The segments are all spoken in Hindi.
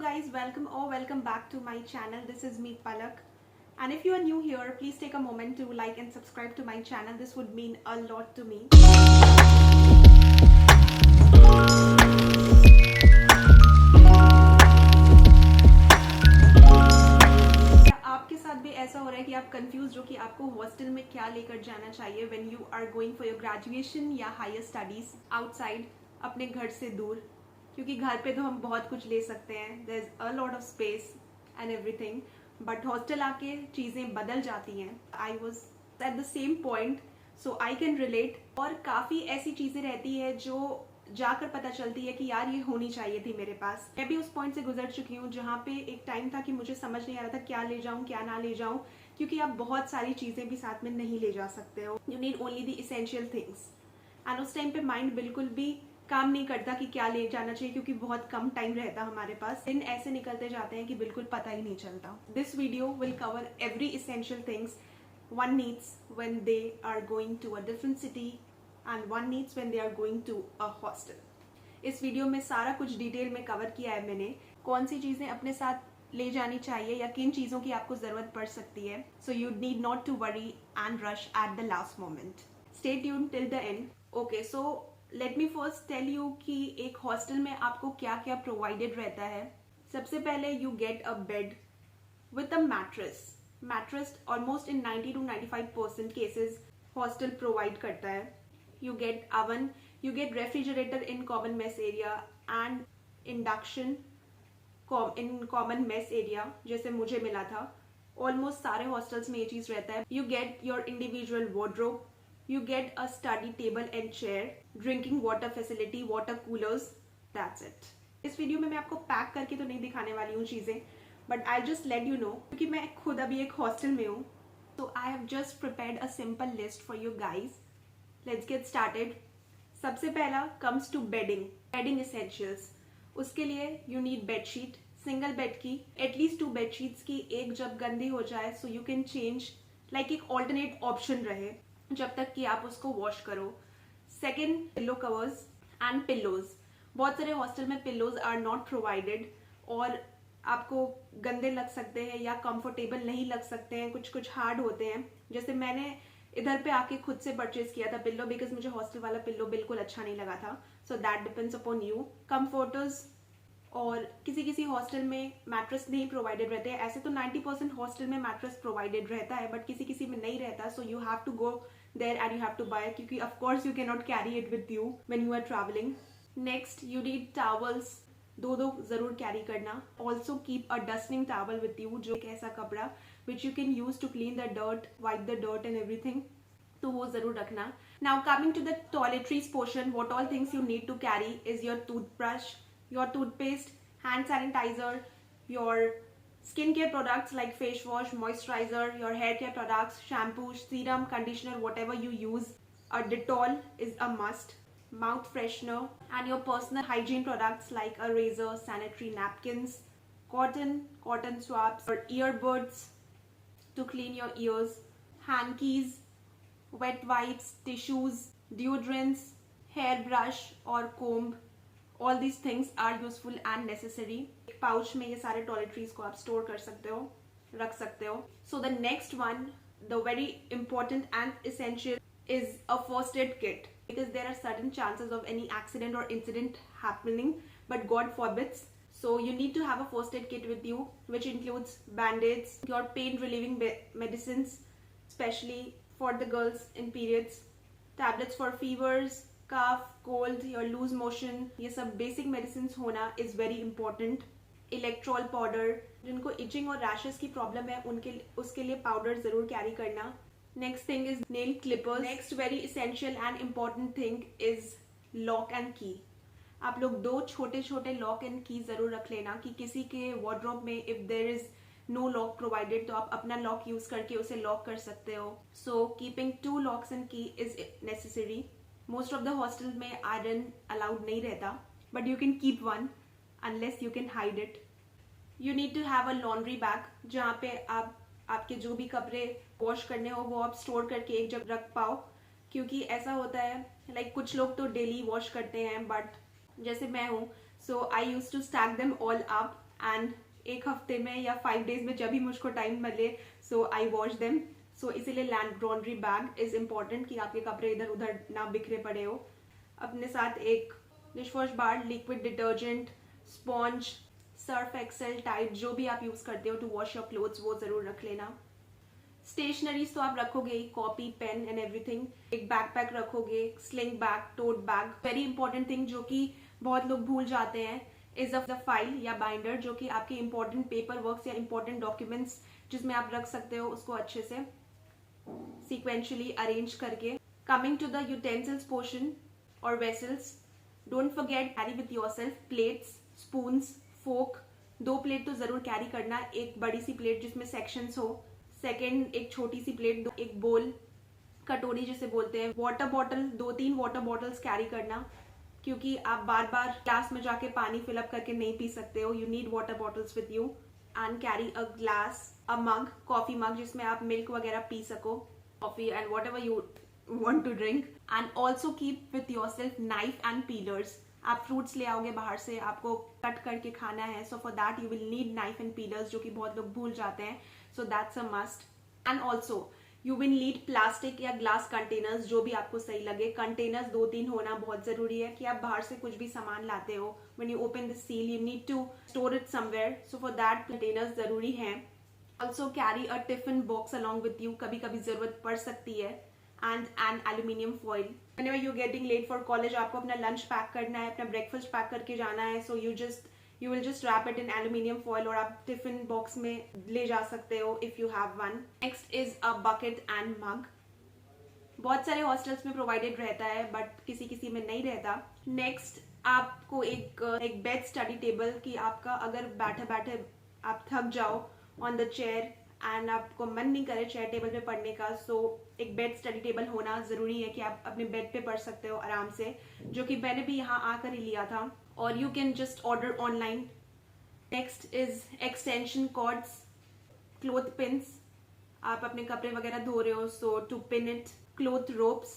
guys, welcome back to my channel. This is me Palak, and if you are new here, please take a moment to like and subscribe to my channel. This would mean a lot to me. आपके साथ भी ऐसा हो रहा है कि आप कंफ्यूज हो कि आपको हॉस्टल में क्या लेकर जाना चाहिए when you are going for your graduation या हायर स्टडीज आउटसाइड, अपने घर से दूर, क्योंकि घर पे तो हम बहुत कुछ ले सकते हैं, there is a lot of space and everything, but hostel आके चीज़ें बदल जाती हैं. I was at the same point, so I can relate. और काफ़ी ऐसी चीज़ें रहती है जो जाकर पता चलती है कि यार ये होनी चाहिए थी मेरे पास. मैं भी उस पॉइंट से गुजर चुकी हूँ जहाँ पे एक टाइम था कि मुझे समझ नहीं आ रहा था क्या ले जाऊँ क्या ना ले जाऊँ, क्योंकि आप बहुत सारी चीज़ें भी साथ में नहीं ले जा सकते हो. You need only the essential things. And उस टाइम पे माइंड बिल्कुल भी काम नहीं करता कि क्या ले जाना चाहिए, क्योंकि बहुत कम टाइम रहता हमारे पास. दिन ऐसे निकलते जाते हैं कि बिल्कुल पता ही नहीं चलता. This video will cover every essential things one needs when they are going to a different city and one needs when they are going to a hostel. इस वीडियो में सारा कुछ डिटेल में कवर किया है मैंने. कौन सी चीज़ें अपने साथ ले जानी चाहिए या किन चीज़ों की आपको ज़रूरत पड़ सकती है. So you need not to worry and rush at the last moment. Stay tune till the end. Okay, so let me first tell you कि एक हॉस्टल में आपको क्या क्या प्रोवाइडेड रहता है. सबसे पहले you get a bed with a mattress. Mattress almost in 90 to 95% cases hostel provide करता है. You get oven, you get refrigerator in common mess area and induction in common mess area जैसे मुझे मिला था. ऑलमोस्ट सारे हॉस्टल्स में ये चीज़ रहता है. You get your individual wardrobe, you get a study table and chair, drinking water facility, water coolers. That's it. इस वीडियो में मैं आपको पैक करके तो नहीं दिखाने वाली हूँ चीज़ें, but I just let you know, क्योंकि मैं खुद अभी एक हॉस्टल में हूँ. तो I have just prepared a simple list for you guys. Let's get started. सबसे पहला कम्स टू बेडिंग इसेंशियल्स. उसके लिए you need bedsheet, single bed की, एटलीस्ट 2 बेडशीट्स की. एक जब गंदी हो जाए सो यू कैन चेंज, लाइक एक ऑल्टरनेट ऑप्शन रहे जब तक कि आप उसको वॉश करो. Second, pillow covers and pillows. बहुत सारे हॉस्टल में पिल्लोज आर नॉट प्रोवाइडेड और आपको गंदे लग सकते हैं या कंफर्टेबल नहीं लग सकते हैं, कुछ कुछ हार्ड होते हैं. जैसे मैंने इधर पे आके खुद से परचेज किया था पिल्लो, बिकॉज मुझे हॉस्टल वाला पिल्लो बिल्कुल अच्छा नहीं लगा था. So that depends upon you. Comforters, और किसी किसी हॉस्टल में मैट्रेस नहीं प्रोवाइडेड रहते हैं. ऐसे तो 90% हॉस्टल में मैट्रेस प्रोवाइडेड रहता है, बट किसी किसी में नहीं रहता. So you have to go there and you have to buy, क्योंकि of course you can not carry it with you when you are travelling. Next, you need towels. दो जरूर कैरी करना. Also keep a dusting towel with you, जो एक ऐसा कपड़ा which you can use to clean the dirt, wipe the dirt and everything. तो वो जरूर रखना. Now coming to the toiletries portion, what all things you need to carry is your toothbrush, your toothpaste, hand sanitizer, your skincare products like face wash, moisturizer, your hair care products, shampoo, serum, conditioner, whatever you use. A Dettol is a must. Mouth freshener and your personal hygiene products like a razor, sanitary napkins, cotton swabs, or earbuds to clean your ears, hankies, wet wipes, tissues, deodorants, hairbrush or comb. All these things are useful and necessary. एक pouch में ये सारे toiletries को आप store कर सकते हो, रख सकते हो. So the next one, the very important and essential, is a first aid kit, because there are certain chances of any accident or incident happening, but God forbids. So you need to have a first aid kit with you, which includes band-aids, your pain relieving medicines, especially for the girls in periods, tablets for fevers, cough, cold, your loose motion. ये सब basic medicines होना is very important. Electrol powder, जिनको itching और rashes की problem है उसके लिए powder जरूर carry करना. Next thing is nail clippers. Next very essential and important thing is lock and key. आप लोग 2 छोटे छोटे लॉक एंड की जरूर रख लेना, कि किसी के वार्डरोब में if there is no lock provided तो आप अपना लॉक यूज करके उसे लॉक कर सकते हो. So keeping 2 locks and key is necessary. Most of the hostel में आयरन अलाउड नहीं रहता, but you can keep one unless you can hide it. You need to have a laundry bag, जहाँ पे आप आपके जो भी कपड़े वॉश करने हो वो आप स्टोर करके एक जगह रख पाओ. क्योंकि ऐसा होता है, लाइक कुछ लोग तो डेली वॉश करते हैं, बट जैसे मैं हूँ, so I use to stack them all up and एक हफ्ते में या 5 डेज में जब भी मुझको टाइम मिले सो आई वॉश देम. सो इसीलिए लॉन्ड्री बैग इज इम्पॉर्टेंट कि आपके कपड़े इधर उधर ना बिखरे पड़े हो. अपने साथ एक dishwash bar, liquid detergent, sponge, Surf Excel, Tide, जो भी आप यूज करते हो टू वॉश योर क्लोथ्स वो जरूर रख लेना. स्टेशनरीज तो आप रखोगे ही, कॉपी, पेन एंड एवरीथिंग. एक बैकपैक रखोगे, sling bag, tote bag. Very important thing जो कि बहुत लोग भूल जाते हैं इज द फाइल या बाइंडर, जो कि आपके इंपॉर्टेंट पेपर वर्क या इंपॉर्टेंट डॉक्यूमेंट्स जिसमें आप रख सकते हो उसको अच्छे से सीक्वेंशियली अरेंज करके. Coming to the utensils portion और vessels, don't forget carry with yourself plates, spoons, fork. 2 plate तो जरूर कैरी करना. एक बड़ी सी प्लेट जिसमें सेक्शंस हो, सेकेंड एक छोटी सी प्लेट, एक बोल, कटोरी जिसे बोलते हैं. Water bottle, 2-3 water bottles carry करना, क्योंकि आप बार बार ग्लास में जाके पानी फिलअप करके नहीं पी सकते हो. You need water bottles with you. And carry a glass, a mug, coffee mug जिसमें आप मिल्क वगैरह पी सको, coffee and what ever you want to drink. And also keep with yourself knife and peelers. आप फ्रूट्स ले आओगे बाहर से, आपको कट करके खाना है, so for that you will need knife and peelers, जो कि बहुत लोग भूल जाते हैं. So that's a must. And also you will need plastic या glass containers, जो भी आपको सही लगे. कंटेनर्स 2-3 होना बहुत जरूरी है कि आप बाहर से कुछ भी सामान लाते हो, when you open the seal you need to store it somewhere, so for that containers जरूरी हैं. Also carry a tiffin box along with you, कभी कभी जरूरत पड़ सकती है. And an aluminium foil. Whenever you're getting late for college, आपको अपना lunch पैक करना है, अपना breakfast पैक करके जाना है, so you will just wrap it in aluminium foil और आप टिफिन बॉक्स में ले जा सकते हो if you have one. Next is a bucket and mug. बहुत सारे हॉस्टल्स में प्रोवाइडेड रहता है बट किसी किसी में नहीं रहता. नेक्स्ट आपको एक बेड स्टडी टेबल, कि आपका अगर बैठे बैठे आप थक जाओ ऑन द चेयर एंड आपको मन नहीं करे चेयर टेबल पे पढ़ने का, सो एक बेड स्टडी टेबल होना जरूरी है कि आप अपने बेड पे पढ़ सकते हो आराम से, जो कि मैंने भी यहाँ आकर ही लिया था. और you can just order online. Next is extension cords, cloth pins, आप अपने कपड़े वगैरह धो रहे हो so to pin it. Cloth ropes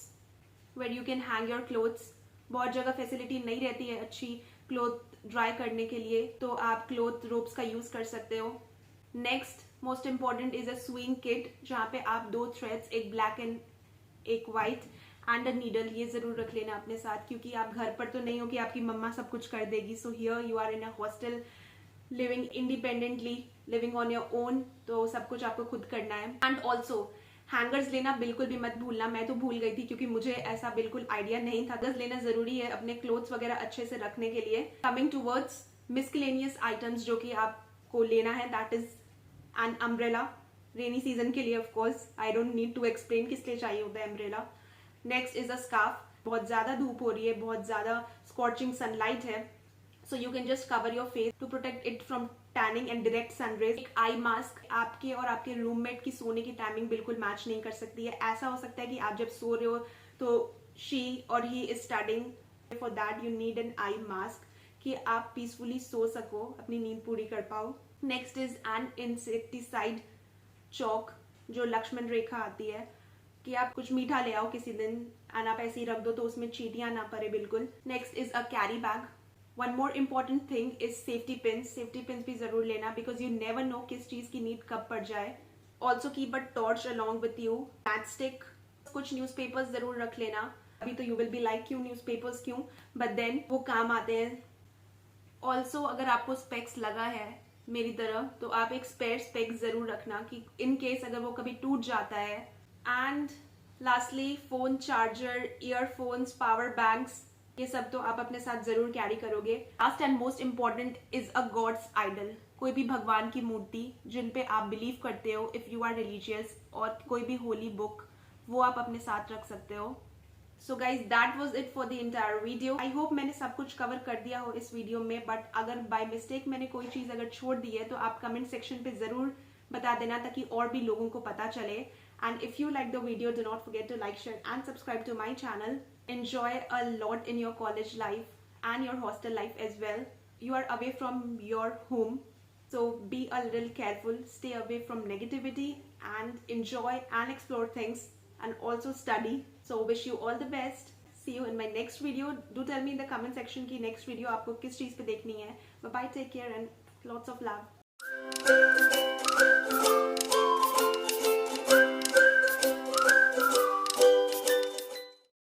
where you can hang your clothes. बहुत जगह फैसिलिटी नहीं रहती है अच्छी क्लोथ ड्राई करने के लिए, तो आप क्लोथ रोप्स का यूज कर सकते हो. Next most important is a swing kit, जहाँ पे आप 2 थ्रेड्स, एक ब्लैक एंड एक व्हाइट, एंड अ नीडल, ये जरूर रख लेना अपने साथ, क्योंकि आप घर पर तो नहीं हो कि आपकी मम्मा सब कुछ कर देगी. So here you are in a hostel, living independently, living on your own, तो सब कुछ आपको खुद करना है. एंड ऑल्सो हैंगर्स लेना बिल्कुल भी मत भूलना. मैं तो भूल गई थी क्योंकि मुझे ऐसा बिल्कुल आइडिया नहीं था. हैंगर्स लेना जरूरी है अपने क्लोथ्स वगैरह अच्छे से रखने के लिए. कमिंग टूवर्ड्स मिसलेनियस आइटम्स जो कि आपको लेना है, that is an umbrella, rainy season के लिए. Of course I don't need to explain किस लिए चाहिए होता है umbrella. Next is a scarf. बहुत ज्यादा धूप हो रही है, बहुत ज्यादा स्कॉचिंग सनलाइट है, so you can just cover your face to protect it from tanning and direct sunrays. एक आई मास्क, आपके और आपके रूममेट की सोने की टाइमिंग बिल्कुल मैच नहीं कर सकती है. ऐसा हो सकता है कि आप जब सो रहे हो तो शी और he is studying. For that you need an eye mask, कि आप पीसफुली सो सको, अपनी नींद पूरी कर पाओ. नेक्स्ट इज एन इंसेक्टिसाइड चौक, जो लक्ष्मण रेखा आती है, कि आप कुछ मीठा ले आओ किसी दिन एंड आप ऐसे ही रख दो तो उसमें चींटियां ना पड़े बिल्कुल. Next is a carry bag. One more important thing is safety pins. Safety pins भी जरूर लेना, बिकॉज यू नेवर नो किस चीज की नीड कब पड़ जाए. Also keep a torch along with you. Match stick, कुछ न्यूज़पेपर्स जरूर रख लेना. अभी तो यू विल बी लाइक क्यों न्यूज़पेपर्स क्यों, बट देन वो काम आते हैं. ऑल्सो अगर आपको स्पेक्स लगा है मेरी तरह, तो आप एक स्पेयर स्पेक्स जरूर रखना, कि इन केस अगर वो कभी टूट जाता है. And lastly phone charger, earphones, power banks, ये सब तो आप अपने साथ जरूर कैरी करोगे. Last and most important is a god's idol. कोई भी भगवान की मूर्ति जिन पे आप बिलीव करते हो, इफ यू आर रिलीजियस, और कोई भी होली बुक, वो आप अपने साथ रख सकते हो. So guys that was it for the entire video. I hope मैंने सब कुछ कवर कर दिया हो इस वीडियो में, बट अगर बाय मिस्टेक मैंने कोई चीज अगर छोड़ दी है तो आप कमेंट सेक्शन पे जरूर बता देना, ताकि और भी लोगों को पता चले. And if you like the video, do not forget to like, share and subscribe to my channel. Enjoy a lot in your college life and your hostel life as well. You are away from your home, so be a little careful, stay away from negativity, and enjoy and explore things, and also study. So wish you all the best. See you in my next video. Do tell me in the comment section ki next video aapko kis cheez pe dekhni hai. Bye bye, take care and lots of love.